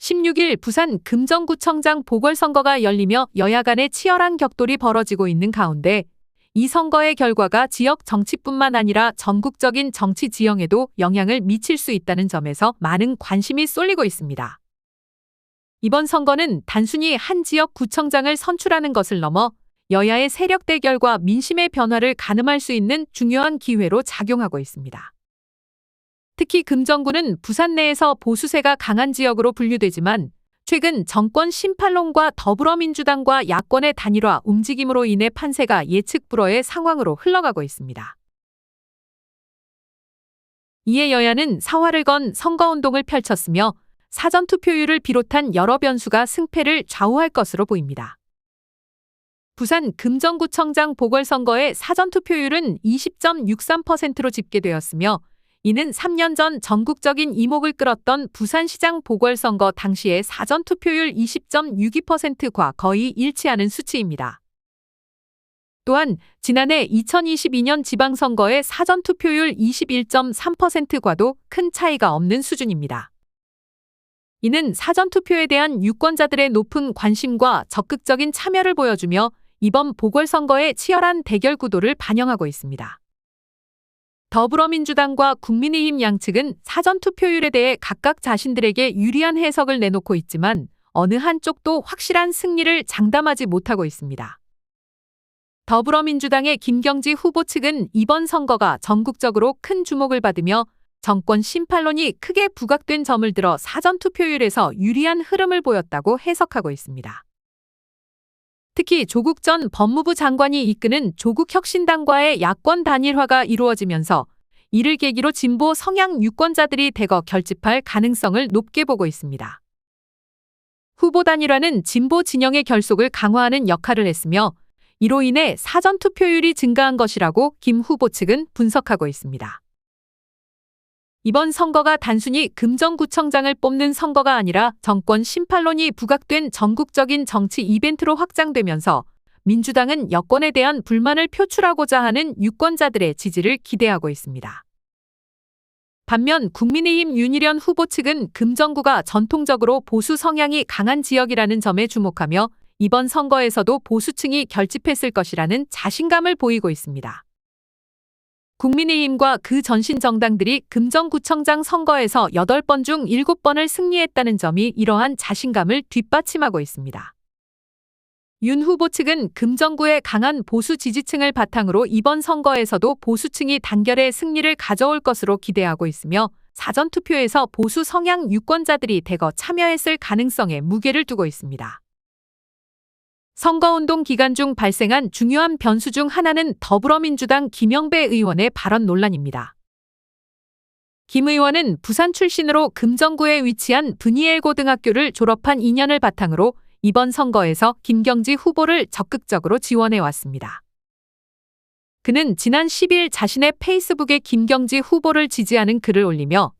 16일 부산 금정구청장 보궐선거가 열리며 여야 간의 치열한 격돌이 벌어지고 있는 가운데 이 선거의 결과가 지역 정치뿐만 아니라 전국적인 정치 지형에도 영향을 미칠 수 있다는 점에서 많은 관심이 쏠리고 있습니다. 이번 선거는 단순히 한 지역 구청장을 선출하는 것을 넘어 여야의 세력 대결과 민심의 변화를 가늠할 수 있는 중요한 기회로 작용하고 있습니다. 특히 금정구는 부산 내에서 보수세가 강한 지역으로 분류되지만 최근 정권 심판론과 더불어민주당과 야권의 단일화 움직임으로 인해 판세가 예측 불허의 상황으로 흘러가고 있습니다. 이에 여야는 사활을 건 선거운동을 펼쳤으며 사전투표율을 비롯한 여러 변수가 승패를 좌우할 것으로 보입니다. 부산 금정구청장 보궐선거의 사전투표율은 20.63%로 집계되었으며 이는 3년 전 전국적인 이목을 끌었던 부산시장 보궐선거 당시의 사전투표율 20.62%과 거의 일치하는 수치입니다. 또한 지난해 2022년 지방선거의 사전투표율 21.3%과도 큰 차이가 없는 수준입니다. 이는 사전투표에 대한 유권자들의 높은 관심과 적극적인 참여를 보여주며 이번 보궐선거의 치열한 대결 구도를 반영하고 있습니다. 더불어민주당과 국민의힘 양측은 사전투표율에 대해 각각 자신들에게 유리한 해석을 내놓고 있지만 어느 한쪽도 확실한 승리를 장담하지 못하고 있습니다. 더불어민주당의 김경지 후보 측은 이번 선거가 전국적으로 큰 주목을 받으며 정권 심판론이 크게 부각된 점을 들어 사전투표율에서 유리한 흐름을 보였다고 해석하고 있습니다. 특히 조국 전 법무부 장관이 이끄는 조국혁신당과의 야권 단일화가 이루어지면서 이를 계기로 진보 성향 유권자들이 대거 결집할 가능성을 높게 보고 있습니다. 후보 단일화는 진보 진영의 결속을 강화하는 역할을 했으며 이로 인해 사전투표율이 증가한 것이라고 김 후보 측은 분석하고 있습니다. 이번 선거가 단순히 금정구청장을 뽑는 선거가 아니라 정권 심판론이 부각된 전국적인 정치 이벤트로 확장되면서 민주당은 여권에 대한 불만을 표출하고자 하는 유권자들의 지지를 기대하고 있습니다. 반면 국민의힘 윤희련 후보 측은 금정구가 전통적으로 보수 성향이 강한 지역이라는 점에 주목하며 이번 선거에서도 보수층이 결집했을 것이라는 자신감을 보이고 있습니다. 국민의힘과 그 전신 정당들이 금정구청장 선거에서 8번 중 7번을 승리했다는 점이 이러한 자신감을 뒷받침하고 있습니다. 윤 후보 측은 금정구의 강한 보수 지지층을 바탕으로 이번 선거에서도 보수층이 단결의 승리를 가져올 것으로 기대하고 있으며 사전투표에서 보수 성향 유권자들이 대거 참여했을 가능성에 무게를 두고 있습니다. 선거운동 기간 중 발생한 중요한 변수 중 하나는 더불어민주당 김영배 의원의 발언 논란입니다. 김 의원은 부산 출신으로 금정구에 위치한 브니엘 고등학교를 졸업한 인연을 바탕으로 이번 선거에서 김경지 후보를 적극적으로 지원해왔습니다. 그는 지난 10일 자신의 페이스북에 김경지 후보를 지지하는 글을 올리며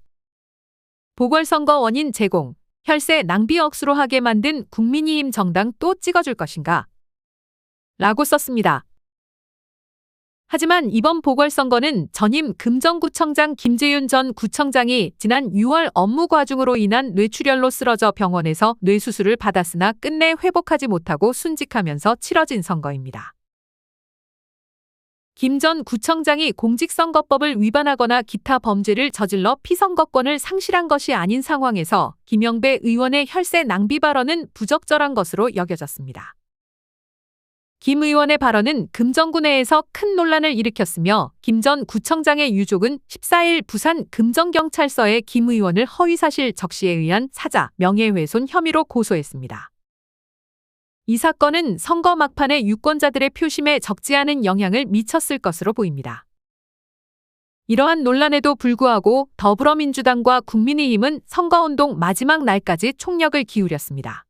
보궐선거 원인 제공, 혈세 낭비 억수로 하게 만든 국민의힘 정당 또 찍어줄 것인가? 라고 썼습니다. 하지만 이번 보궐선거는 전임 금정구청장 김재윤 전 구청장이 지난 6월 업무 과중으로 인한 뇌출혈로 쓰러져 병원에서 뇌수술을 받았으나 끝내 회복하지 못하고 순직하면서 치러진 선거입니다. 김 전 구청장이 공직선거법을 위반하거나 기타 범죄를 저질러 피선거권을 상실한 것이 아닌 상황에서 김영배 의원의 혈세 낭비 발언은 부적절한 것으로 여겨졌습니다. 김 의원의 발언은 금정구 내에서 큰 논란을 일으켰으며 김 전 구청장의 유족은 14일 부산 금정경찰서에 김 의원을 허위사실 적시에 의한 사자, 명예훼손 혐의로 고소했습니다. 이 사건은 선거 막판에 유권자들의 표심에 적지 않은 영향을 미쳤을 것으로 보입니다. 이러한 논란에도 불구하고 더불어민주당과 국민의힘은 선거운동 마지막 날까지 총력을 기울였습니다.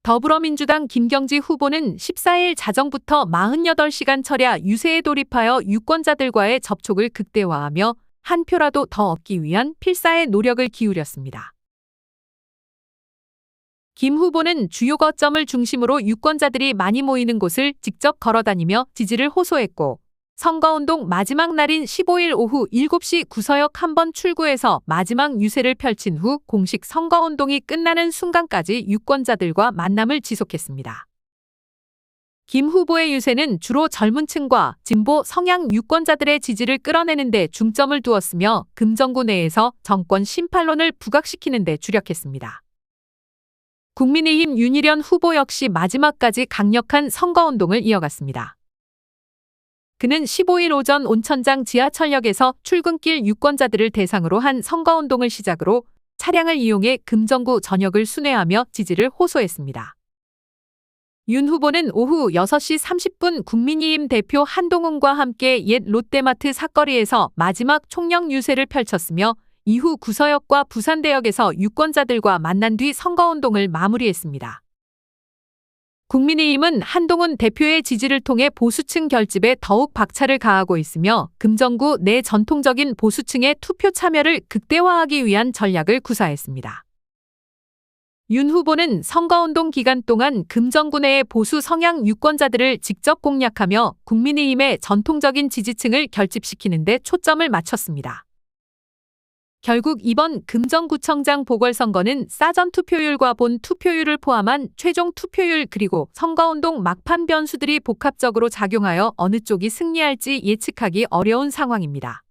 더불어민주당 김경지 후보는 14일 자정부터 48시간 철야 유세에 돌입하여 유권자들과의 접촉을 극대화하며 한 표라도 더 얻기 위한 필사의 노력을 기울였습니다. 김 후보는 주요 거점을 중심으로 유권자들이 많이 모이는 곳을 직접 걸어다니며 지지를 호소했고 선거운동 마지막 날인 15일 오후 7시 구서역 한번 출구에서 마지막 유세를 펼친 후 공식 선거운동이 끝나는 순간까지 유권자들과 만남을 지속했습니다. 김 후보의 유세는 주로 젊은 층과 진보 성향 유권자들의 지지를 끌어내는 데 중점을 두었으며 금정구 내에서 정권 심판론을 부각시키는 데 주력했습니다. 국민의힘 윤희련 후보 역시 마지막까지 강력한 선거운동을 이어갔습니다. 그는 15일 오전 온천장 지하철역에서 출근길 유권자들을 대상으로 한 선거운동을 시작으로 차량을 이용해 금정구 전역을 순회하며 지지를 호소했습니다. 윤 후보는 오후 6시 30분 국민의힘 대표 한동훈과 함께 옛 롯데마트 사거리에서 마지막 총력 유세를 펼쳤으며 이후 구서역과 부산대역에서 유권자들과 만난 뒤 선거운동을 마무리했습니다. 국민의힘은 한동훈 대표의 지지를 통해 보수층 결집에 더욱 박차를 가하고 있으며 금정구 내 전통적인 보수층의 투표 참여를 극대화하기 위한 전략을 구사했습니다. 윤 후보는 선거운동 기간 동안 금정구 내의 보수 성향 유권자들을 직접 공략하며 국민의힘의 전통적인 지지층을 결집시키는 데 초점을 맞췄습니다. 결국 이번 금정구청장 보궐선거는 사전투표율과 본투표율을 포함한 최종 투표율 그리고 선거운동 막판 변수들이 복합적으로 작용하여 어느 쪽이 승리할지 예측하기 어려운 상황입니다.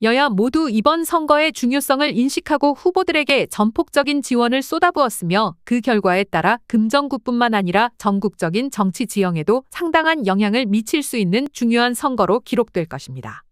여야 모두 이번 선거의 중요성을 인식하고 후보들에게 전폭적인 지원을 쏟아부었으며 그 결과에 따라 금정구뿐만 아니라 전국적인 정치 지형에도 상당한 영향을 미칠 수 있는 중요한 선거로 기록될 것입니다.